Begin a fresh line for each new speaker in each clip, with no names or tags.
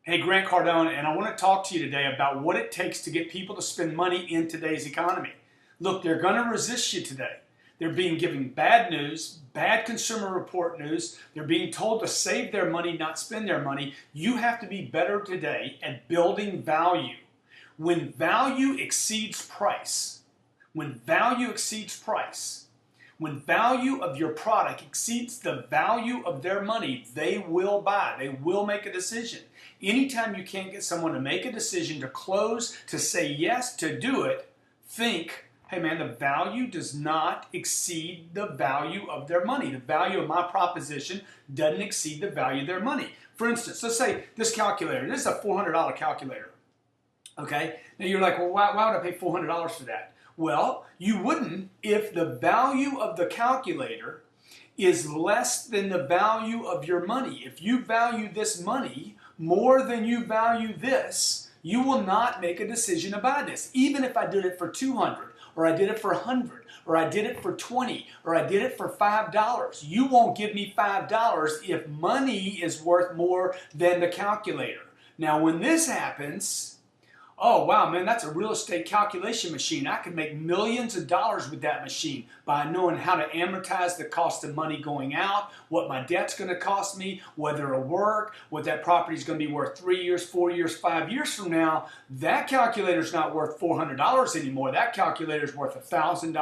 Hey, Grant Cardone, and I want to talk to you today about what it takes to get people to spend money in today's economy. Look, they're going to resist you today. They're being given bad news, bad consumer report news. They're being told to save their money, not spend their money. You have to be better today at building value. When value exceeds price, when value exceeds price, when value of your product exceeds the value of their money, they will buy. They will make a decision. Anytime you can't get someone to make a decision, to close, to say yes, to do it, think, hey man, the value does not exceed the value of their money. The value of my proposition doesn't exceed the value of their money. For instance, let's say this calculator. This is a $400 calculator. Okay? Now you're like, well, why would I pay $400 for that? Well, you wouldn't if the value of the calculator is less than the value of your money. If you value this money more than you value this, you will not make a decision to buy this. Even if I did it for $200, or I did it for $100, or I did it for $20, or I did it for $5, you won't give me $5 if money is worth more than the calculator. Now, when this happens, oh, wow, man, that's a real estate calculation machine. I could make millions of dollars with that machine by knowing how to amortize the cost of money going out, what my debt's going to cost me, whether it'll work, what that property is going to be worth 3 years, 4 years, 5 years from now. That calculator's not worth $400 anymore. That calculator's worth $1,000,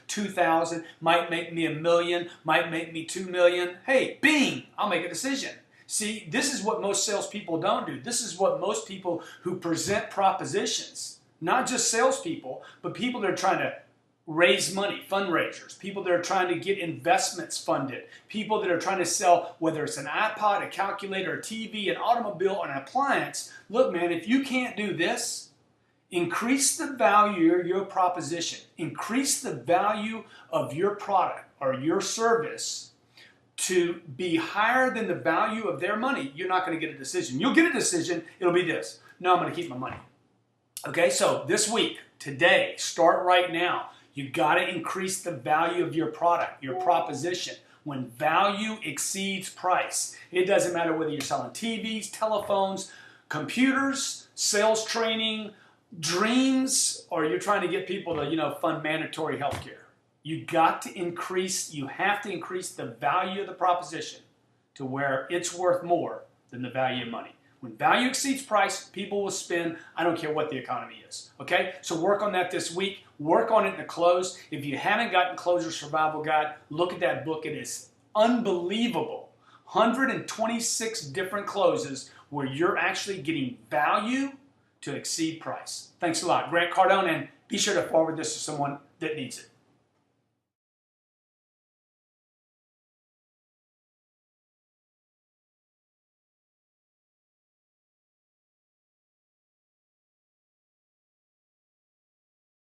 $2,000, might make me $1 million, might make me $2 million. Hey, bing, I'll make a decision. See, this is what most salespeople don't do. This is what most people who present propositions, not just salespeople, but people that are trying to raise money, fundraisers, people that are trying to get investments funded, people that are trying to sell, whether it's an iPod, a calculator, a TV, an automobile, or an appliance. Look, man, if you can't do this, increase the value of your proposition, increase the value of your product or your service to be higher than the value of their money, you're not going to get a decision. You'll get a decision, it'll be this. No, I'm going to keep my money. Okay, so this week, today, start right now. You got to increase the value of your product, your proposition. When value exceeds price, it doesn't matter whether you're selling TVs, telephones, computers, sales training, dreams, or you're trying to get people to, fund mandatory health care. You have to increase the value of the proposition to where it's worth more than the value of money. When value exceeds price, people will spend, I don't care what the economy is. Okay? So work on that this week. Work on it in the close. If you haven't gotten Closer Survival Guide, look at that book. It is unbelievable. 126 different closes where you're actually getting value to exceed price. Thanks a lot. Grant Cardone, and be sure to forward this to someone that needs it.